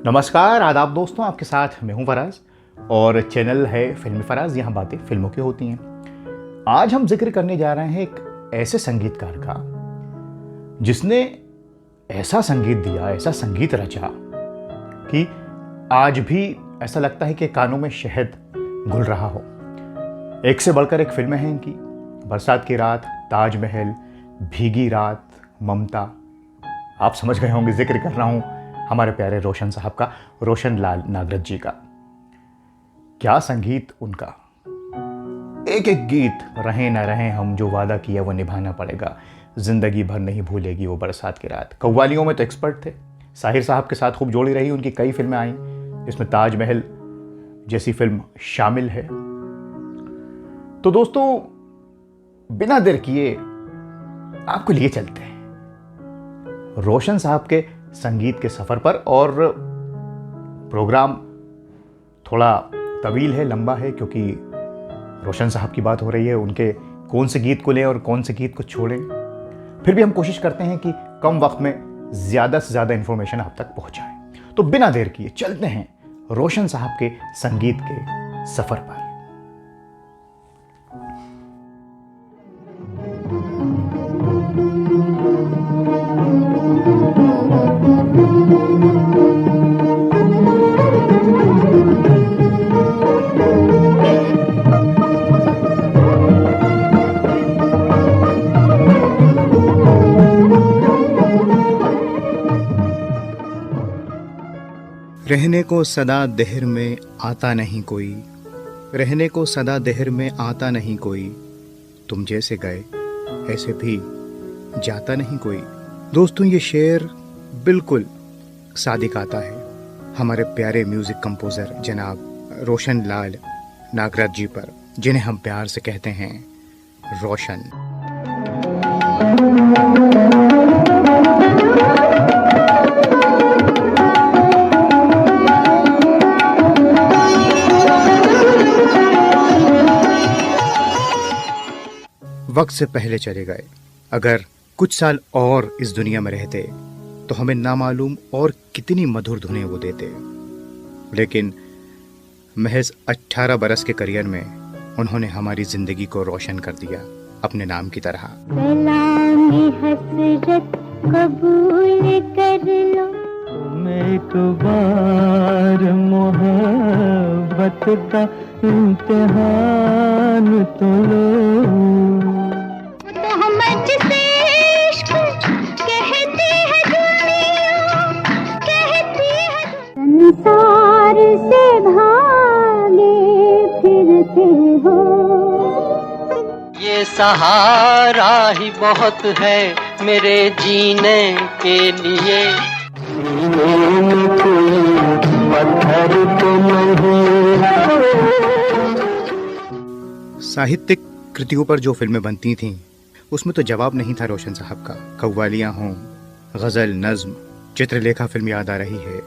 नमस्कार, आदाब दोस्तों, आपके साथ मैं हूं फराज और चैनल है फिल्मी फराज। यहाँ बातें फिल्मों की होती हैं। आज हम जिक्र करने जा रहे हैं एक ऐसे संगीतकार का जिसने ऐसा संगीत दिया, ऐसा संगीत रचा कि आज भी ऐसा लगता है कि कानों में शहद घुल रहा हो। एक से बढ़कर एक फिल्में हैं इनकी। बरसात की रात, ताजमहल, भीगी रात, ममता। आप समझ गए होंगे जिक्र कर रहा हूं हमारे प्यारे रोशन साहब का, रोशन लाल नागरथ जी का। क्या संगीत उनका। एक एक गीत, रहे न रहे हम, जो वादा किया वो निभाना पड़ेगा, जिंदगी भर नहीं भूलेगी वो बरसात की रात। कव्वालियों में तो एक्सपर्ट थे। साहिर साहब के साथ खूब जोड़ी रही, उनकी कई फिल्में आई जिसमें ताजमहल जैसी फिल्म शामिल है। तो दोस्तों, बिना देर किए आपको लिए चलते हैं रोशन साहब के संगीत के सफर पर। और प्रोग्राम थोड़ा तवील है, लंबा है, क्योंकि रोशन साहब की बात हो रही है। उनके कौन से गीत को लें और कौन से गीत को छोड़ें, फिर भी हम कोशिश करते हैं कि कम वक्त में ज़्यादा से ज़्यादा इंफॉर्मेशन आप तक पहुंचाएं। तो बिना देर किए चलते हैं रोशन साहब के संगीत के सफर पर। रहने को सदा देहर में आता नहीं कोई, रहने को सदा देहर में आता नहीं कोई, तुम जैसे गए ऐसे भी जाता नहीं कोई। दोस्तों, ये शेर बिल्कुल सादिक आता है हमारे प्यारे म्यूजिक कंपोजर जनाब रोशन लाल नागरथ जी पर, जिन्हें हम प्यार से कहते हैं रोशन। वक्त से पहले चले गए। अगर कुछ साल और इस दुनिया में रहते तो हमें नामालूम और कितनी मधुर धुनें वो देते। लेकिन महज 18 बरस के करियर में उन्होंने हमारी जिंदगी को रोशन कर दिया अपने नाम की तरह। कबूल कर लो एक बार मोहब्बत का इम्तिहान तो लो। संसार से भागे फिरते हो, ये सहारा ही बहुत है मेरे जीने के लिए। साहित्यिक कृतियों पर जो फिल्में बनती थीं उसमें तो जवाब नहीं था रोशन साहब का। कव्वालियाँ हों, गज़ल, नज़्म, चित्रलेखा फिल्म याद आ रही है,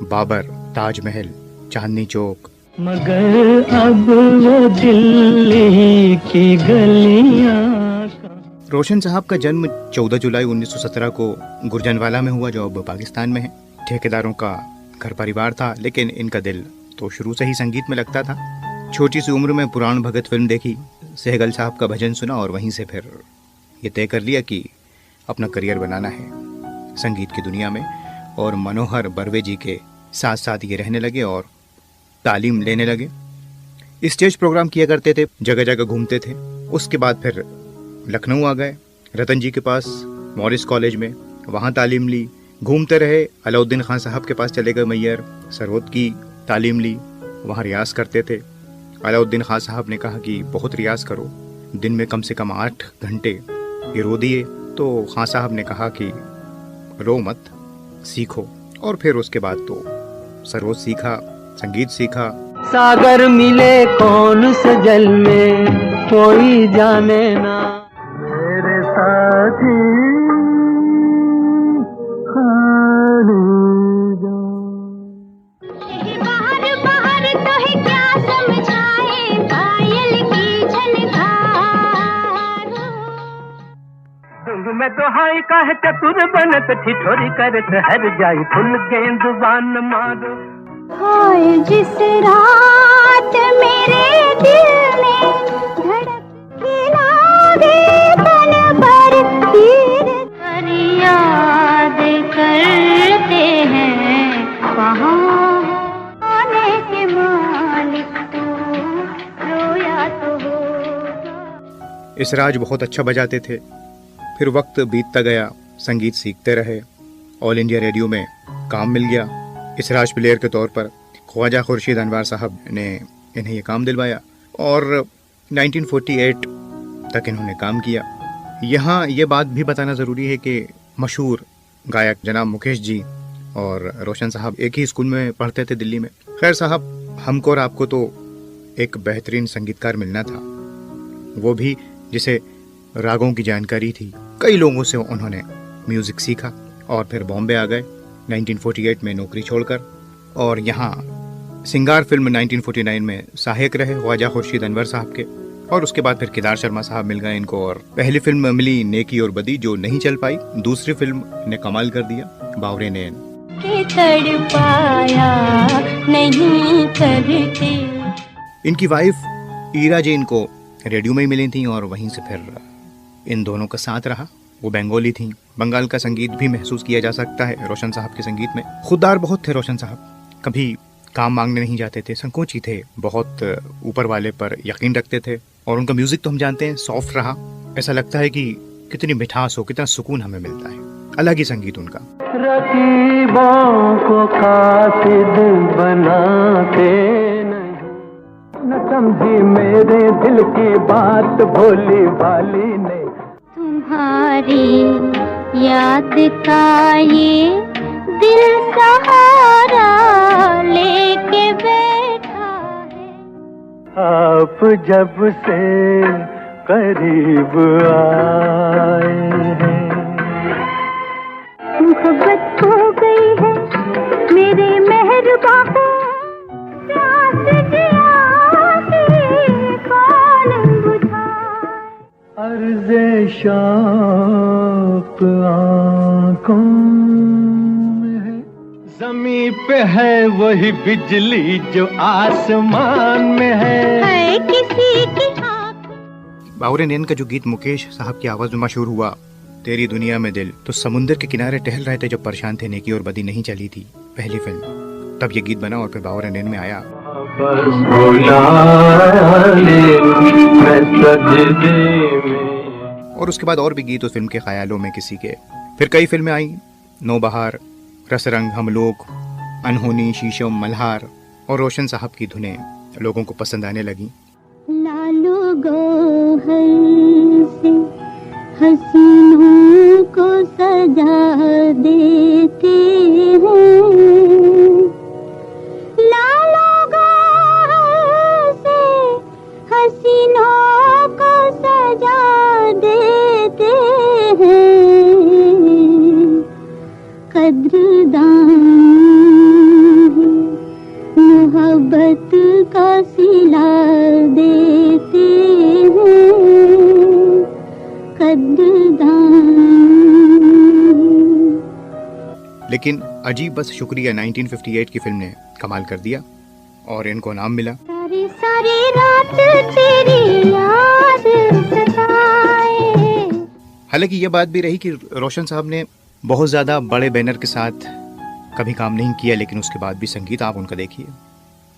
बाबर, ताजमहल, चांदनी चौक। मगर अब वो दिल्ली की गलियां। रोशन साहब का जन्म 14 जुलाई 1917 को गुरजनवाला में हुआ, जो अब पाकिस्तान में है। ठेकेदारों का घर परिवार था, लेकिन इनका दिल तो शुरू से ही संगीत में लगता था। छोटी सी उम्र में पुराण भगत फिल्म देखी, सहगल साहब का भजन सुना और वहीं से फिर ये तय कर लिया कि अपना करियर बनाना है संगीत की दुनिया में। और मनोहर बर्वे जी के साथ साथ ये रहने लगे और तालीम लेने लगे। स्टेज प्रोग्राम किया करते थे, जगह जगह घूमते थे। उसके बाद फिर लखनऊ आ गए रतन जी के पास, मॉरिस कॉलेज में, वहाँ तालीम ली। घूमते रहे, अलाउद्दीन खान साहब के पास चले गए मैयर, सरोद की तालीम ली, वहाँ रियाज करते थे। अलाउद्दीन खान साहब ने कहा कि बहुत रियाज करो, दिन में कम से कम 8 घंटे ये रो दिए। तो खान साहब ने कहा कि रो मत, सीखो। और फिर उसके बाद तो सरोद सीखा, संगीत सीखा। सागर मिले कौन से जल में कोई जाने ना, मेरे साथी बाहर बाहर तो है क्या समझाए पायल की झनकार। गूंग में दोहाई काहे चतुर बनत ठिठोरी करत हर जाई फुल गेंद बान मारो। हाय जिस रात मेरे दिल में धड़क खिला दे तन पर तीर पर याद करते हैं वहाँ आने के मालिक तू रोया तो होगा। इसराज बहुत अच्छा बजाते थे। फिर वक्त बीतता गया, संगीत सीखते रहे, ऑल इंडिया रेडियो में काम मिल गया। इसराज प्लेयर के तौर पर ख्वाजा खुर्शीद अनवर साहब ने इन्हें ये काम दिलवाया और 1948 तक इन्होंने काम किया। यहाँ ये बात भी बताना ज़रूरी है कि मशहूर गायक जनाब मुकेश जी और रोशन साहब एक ही स्कूल में पढ़ते थे दिल्ली में। खैर साहब, हमको और आपको तो एक बेहतरीन संगीतकार मिलना था, वो भी जिसे रागों की जानकारी थी। कई लोगों से उन्होंने म्यूज़िक सीखा और फिर बॉम्बे आ गए 1948 में नौकरी छोड़कर, और यहाँ सिंगार फिल्म 1949 में सहायक रहे ख्वाजा खुर्शीद अनवर साहब के। और उसके बाद फिर केदार शर्मा साहब मिल गए इनको, और पहली फिल्म मिली नेकी और बदी जो नहीं चल पाई। दूसरी फिल्म ने कमाल कर दिया, बावरे नैन। नहीं करते। इनकी वाइफ ईरा जी इनको रेडियो में ही मिली थी और वहीं से फिर इन दोनों का साथ रहा। वो बंगाली थी, बंगाल का संगीत भी महसूस किया जा सकता है रोशन साहब के संगीत में। खुददार बहुत थे रोशन साहब, कभी काम मांगने नहीं जाते थे, संकोची थे, बहुत ऊपर वाले पर यकीन रखते थे। और उनका म्यूजिक तो हम जानते हैं सॉफ्ट रहा, ऐसा लगता है कि कितनी मिठास हो, कितना सुकून हमें मिलता है। अलग ही संगीत उनका। रकीबों को कातिल बनाते नहीं, न समझी मेरे दिल की बात भोली भाली ने। तुम्हारी याद का ये दिल सहारा लेके बैठा है। आप जब से करीब आए हैं, मोहब्बत हो गई है मेरे मेहरबा को, प्यास जिया की कौन बुझाए। अर्ज़े शौक़ आँखों में है, ज़मीं पे है वही बिजली जो आसमान में है किसी की आँख। बावरे नैन का जो गीत मुकेश साहब की आवाज में मशहूर हुआ, तेरी दुनिया में दिल, तो समुंदर के किनारे टहल रहे थे जब परेशान थे, नेकी और बदी नहीं चली थी पहली फिल्म, तब ये गीत बना और फिर बावरे नैन में आया। और उसके बाद और भी गीत उस फिल्म के ख्यालों में किसी के। फिर कई फिल्में आई, नौबहार, रसरंग, हम लोग, अनहोनी, शीशम, मल्हार, और रोशन साहब की धुनें लोगों को पसंद आने लगी। लालू गोहर से हसीनों को सजा देते हैं, लालू गोहर से हसीनों को सजा देते हैं, कद्रदान मोहब्बत का सिला देते हैं, कद्रदान। लेकिन अजीब बस शुक्रिया 1958 की फिल्म ने कमाल कर दिया और इनको नाम मिला। सारी सारी रात तेरी याद सताए। हालांकि ये बात भी रही कि रोशन साहब ने बहुत ज़्यादा बड़े बैनर के साथ कभी काम नहीं किया, लेकिन उसके बाद भी संगीत आप उनका देखिए।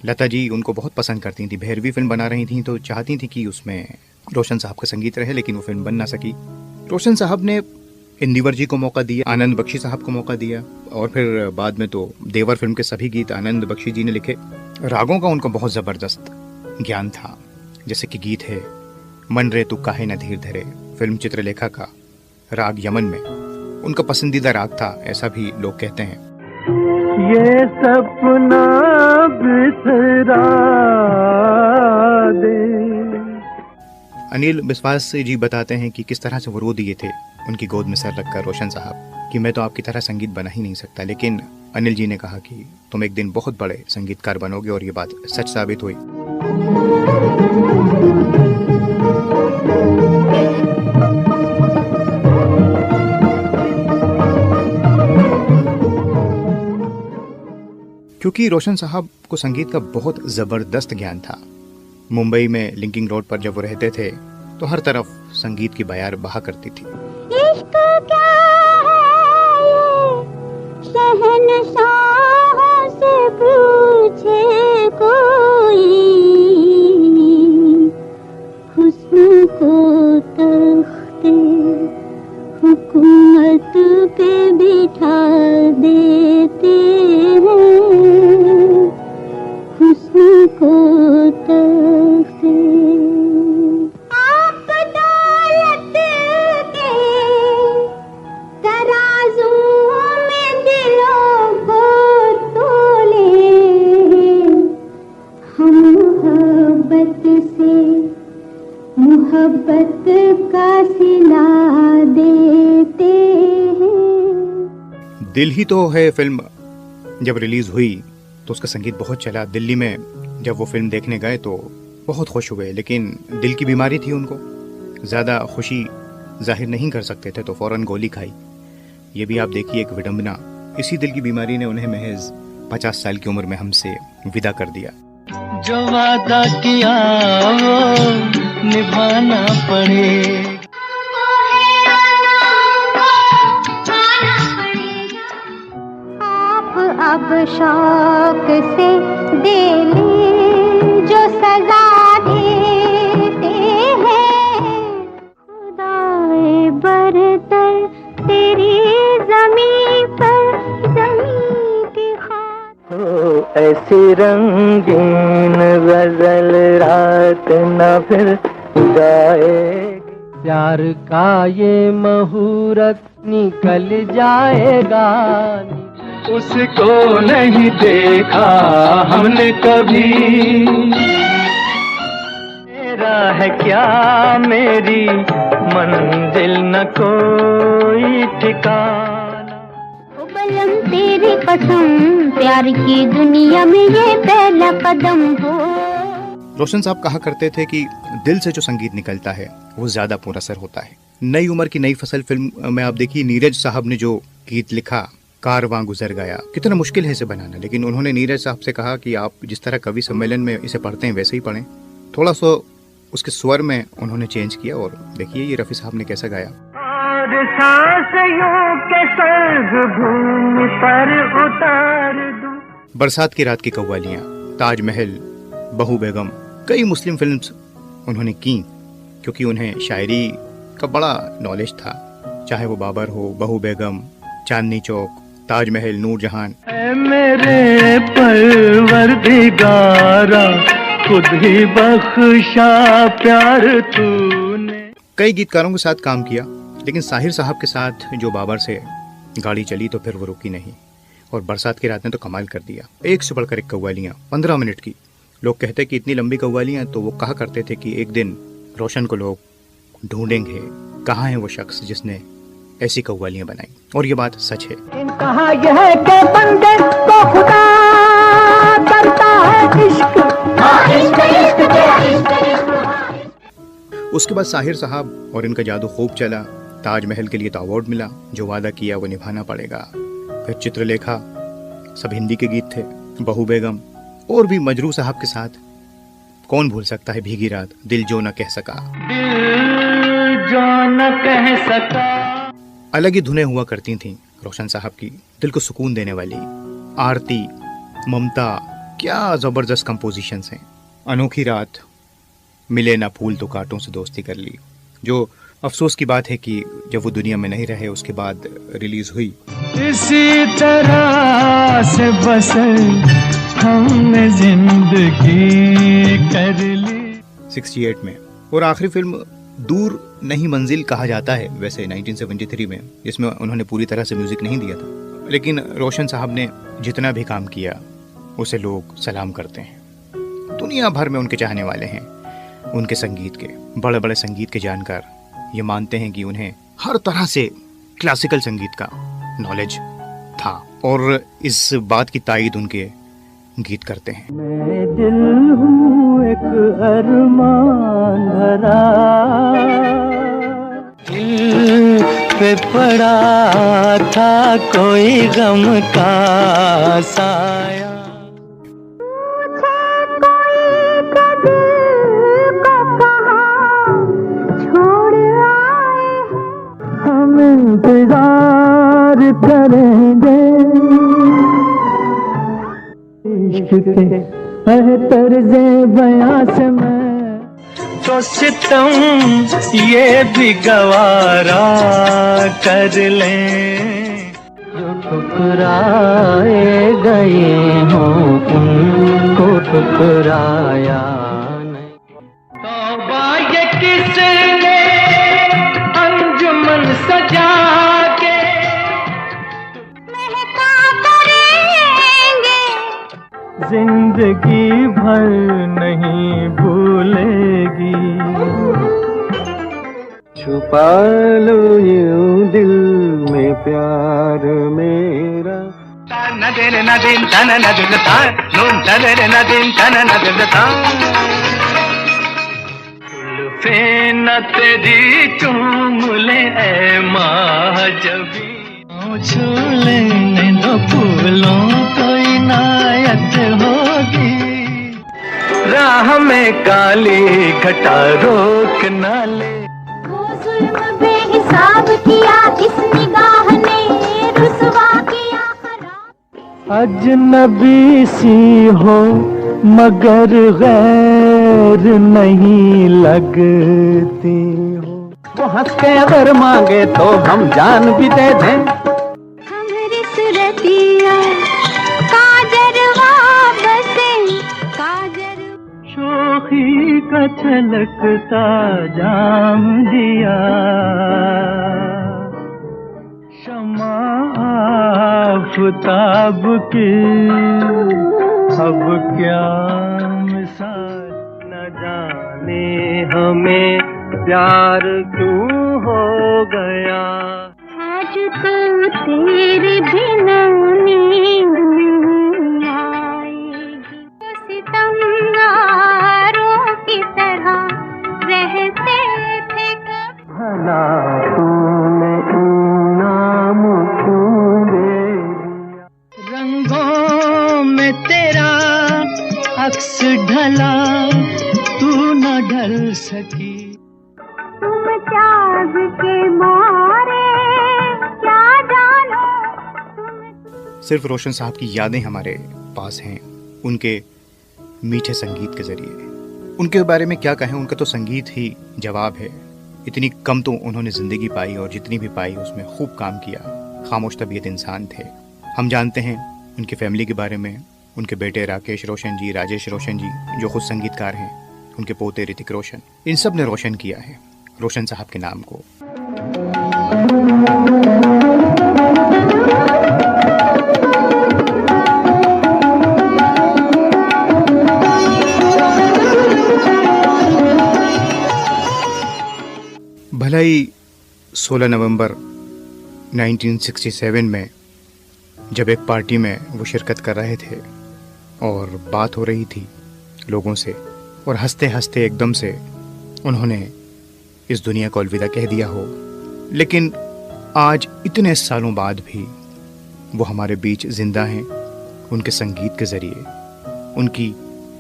लता जी उनको बहुत पसंद करती थी, भैरवी फिल्म बना रही थी तो चाहती थी कि उसमें रोशन साहब का संगीत रहे, लेकिन वो फिल्म बन ना सकी। रोशन साहब ने इंदिवर जी को मौका दिया, आनंद बख्शी साहब को मौका दिया, और फिर बाद में तो देवर फिल्म के सभी गीत आनंद बख्शी जी ने लिखे। रागों का उनको बहुत ज़बरदस्त ज्ञान था, जैसे कि गीत है मन रे तू काहे न धीर धरे, फिल्म चित्रलेखा का राग यमन में उनका पसंदीदा राग था, ऐसा भी लोग कहते हैं। ये सपना बिसरा दे। अनिल विश्वास जी बताते हैं कि किस तरह से वो रो दिए थे उनकी गोद में सर रखकर रोशन साहब कि मैं तो आपकी तरह संगीत बना ही नहीं सकता, लेकिन अनिल जी ने कहा कि तुम एक दिन बहुत बड़े संगीतकार बनोगे, और ये बात सच साबित हुई। क्योंकि रोशन साहब को संगीत का बहुत ज़बरदस्त ज्ञान था। मुंबई में लिंकिंग रोड पर जब वो रहते थे तो हर तरफ संगीत की बयार बहा करती थी। इश्क क्या है ये शहंशाहों से पूछे कोई, हुस्न को तख्ते हुकूमत पे बिठा देते हैं, हुस्न को तख्ते। आप दौलत के तराजू में दिलों को तोले, हम मोहब्बत का सिला देते हैं। दिल ही तो है फिल्म जब रिलीज हुई तो उसका संगीत बहुत चला। दिल्ली में जब वो फिल्म देखने गए तो बहुत खुश हुए, लेकिन दिल की बीमारी थी, उनको ज़्यादा खुशी जाहिर नहीं कर सकते थे तो फौरन गोली खाई। ये भी आप देखिए एक विडंबना। इसी दिल की बीमारी ने उन्हें महज 50 साल की उम्र में हमसे विदा कर दिया। जो वादा किया वो निभाना पड़ेगा। आप अब शौक से दे ले जो सजा देते हैं, खुदाए बरतर तेरी जमीन पर जमीन की खातिर। हो ऐसी रंगीन गजल रात न फिर जाएगी, प्यार का ये मुहूर्त निकल जाएगा। उसको नहीं देखा हमने कभी, मेरा है क्या मेरी मंजिल न कोई ठिकाना। ओ बलम तेरी कसम प्यार की दुनिया में ये पहला कदम हो। रोशन साहब कहा करते थे कि दिल से जो संगीत निकलता है वो ज्यादा पुरअसर होता है। नई उम्र की नई फसल फिल्म में आप देखिए नीरज साहब ने जो गीत लिखा, कारवां गुजर गया, कितना मुश्किल है इसे बनाना, लेकिन उन्होंने नीरज साहब से कहा कि आप जिस तरह कवि सम्मेलन में इसे पढ़ते हैं वैसे ही पढ़ें। थोड़ा सा उसके स्वर में उन्होंने चेंज किया और देखिए ये रफी साहब ने कैसा गाया। और सांसों के स्वर्ग भूमि पर उतार दूं। बरसात की रात की कव्वालियां, ताजमहल, बहू बेगम, कई मुस्लिम फिल्म्स उन्होंने की क्योंकि उन्हें शायरी का बड़ा नॉलेज था। चाहे वो बाबर हो, बहू बेगम, चांदनी चौक, ताजमहल, नूरजहान। ऐ मेरे परवरदिगारा खुद ही बख्शा प्यार तूने। कई गीतकारों के साथ काम किया, लेकिन साहिर साहब के साथ जो बाबर से गाड़ी चली तो फिर वो रुकी नहीं और बरसात की रात ने तो कमाल कर दिया। एक से बढ़कर एक कव्वालियाँ 15 मिनट की। लोग कहते कि इतनी लंबी कव्वालियाँ, तो वो कहा करते थे कि एक दिन रोशन को लोग ढूंढेंगे कहाँ है वो शख्स जिसने ऐसी कव्वालियाँ बनाई, और ये बात सच है। कहा यह के बंदे को खुदा करता है इश्क, इश्क इश्क इश्क। उसके बाद साहिर साहब और इनका जादू खूब चला। ताजमहल के लिए तो अवार्ड मिला, जो वादा किया वो निभाना पड़ेगा। फिर चित्रलेखा, सब हिंदी के गीत थे, बहू बेगम, और भी मजरू साहब के साथ कौन भूल सकता है भीगी रात, दिल जो न कह सका, दिल जो न कह सका। अलग ही धुनें हुआ करती थीं रोशन साहब की, दिल को सुकून देने वाली। आरती, ममता, क्या जबरदस्त कंपोजिशंस हैं। अनोखी रात, मिले ना फूल तो कांटों से दोस्ती कर ली, जो अफसोस की बात है कि जब वो दुनिया में नहीं रहे उसके बाद रिलीज हुई। इसी तरह से बस हमने जिंदगी कर ली 68 में। और आखिरी फिल्म दूर नहीं मंजिल कहा जाता है वैसे 1973 में, जिसमें उन्होंने पूरी तरह से म्यूजिक नहीं दिया था, लेकिन रोशन साहब ने जितना भी काम किया उसे लोग सलाम करते हैं। दुनिया भर में उनके चाहने वाले हैं, उनके संगीत के बड़े बड़े संगीत के जानकार ये मानते हैं कि उन्हें हर तरह से क्लासिकल संगीत का नॉलेज था, और इस बात की तायीद उनके गीत करते हैं। मैं दिल हूँ एक अरमान भरा, दिल पे पड़ा था कोई गम का साया। हम इंतजार करेंगे, इश्क के तर्ज़े बयां से मैं तो सितम ये भी गवारा कर लें। जो ठुकराए गए हों उनको ठुकराया नहीं। तौबा ये किसने अंजुमन सजा के महका करेंगे, जिंदगी भर नहीं भूलेगी। छुपा लो यूं दिल में प्यार मेरा, न दिन न दिन तन न दिन तान नून तन न दिन तन न दिन तान। जुल्फे न तेरी चूम ले ऐ महाजबी, छू लेने दो फूलों को इनायत होगी। राह में काली घटा रोक न ले, वो जुल्म बेहिसाब किया इस निगाह ने, रुसवा किया खराब। अजनबी सी हो मगर गैर नहीं लगती हो। वो हंस के अगर मांगे तो हम जान भी दे दें। हमारी सुरतिया काजरवा बसे, काजर शोखी का छलकता जाम दिया, शमा आफताब की अब क्या मिसाल। न जाने हमें प्यार क्यों हो गया, आज तो तेरे बिना नींद नहीं आएगी। सितमगारों की तरह रहते थे कब, भला तूने इनाम क्यों दे दिया। रंगों में तेरा अक्स ढला, तू न ढल सकी। तुम त्याग के मारे क्या जानो तुम। सिर्फ रोशन साहब की यादें हमारे पास हैं, उनके मीठे संगीत के जरिए। उनके बारे में क्या कहें, उनका तो संगीत ही जवाब है। इतनी कम तो उन्होंने ज़िंदगी पाई और जितनी भी पाई उसमें खूब काम किया। खामोश तबीयत इंसान थे। हम जानते हैं उनकी फैमिली के बारे में, उनके बेटे राकेश रोशन जी, राजेश रोशन जी जो खुद संगीतकार हैं, उनके पोते ऋतिक रोशन, इन सब ने रोशन किया है रोशन साहब के नाम को। भला ही 16 नवंबर 1967 में जब एक पार्टी में वो शिरकत कर रहे थे और बात हो रही थी लोगों से, और हंसते हंसते एकदम से उन्होंने इस दुनिया को अलविदा कह दिया हो, लेकिन आज इतने सालों बाद भी वो हमारे बीच जिंदा हैं, उनके संगीत के ज़रिए, उनकी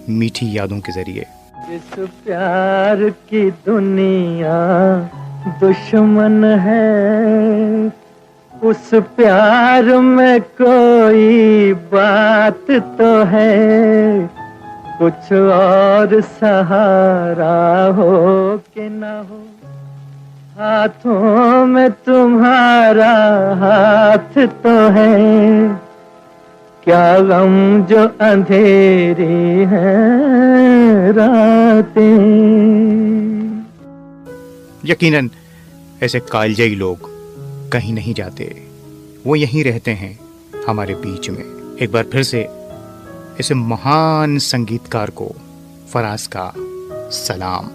मीठी यादों के ज़रिए। इस प्यार की दुनिया दुश्मन है, उस प्यार में कोई बात तो है, कुछ और सहारा हो कि न हो, हाथों में तुम्हारा हाथ तो है, क्या गम जो अंधेरी है रातें। यकीनन ऐसे कालजयी लोग कहीं नहीं जाते, वो यहीं रहते हैं हमारे बीच में। एक बार फिर से ऐसे महान संगीतकार को फराज का सलाम।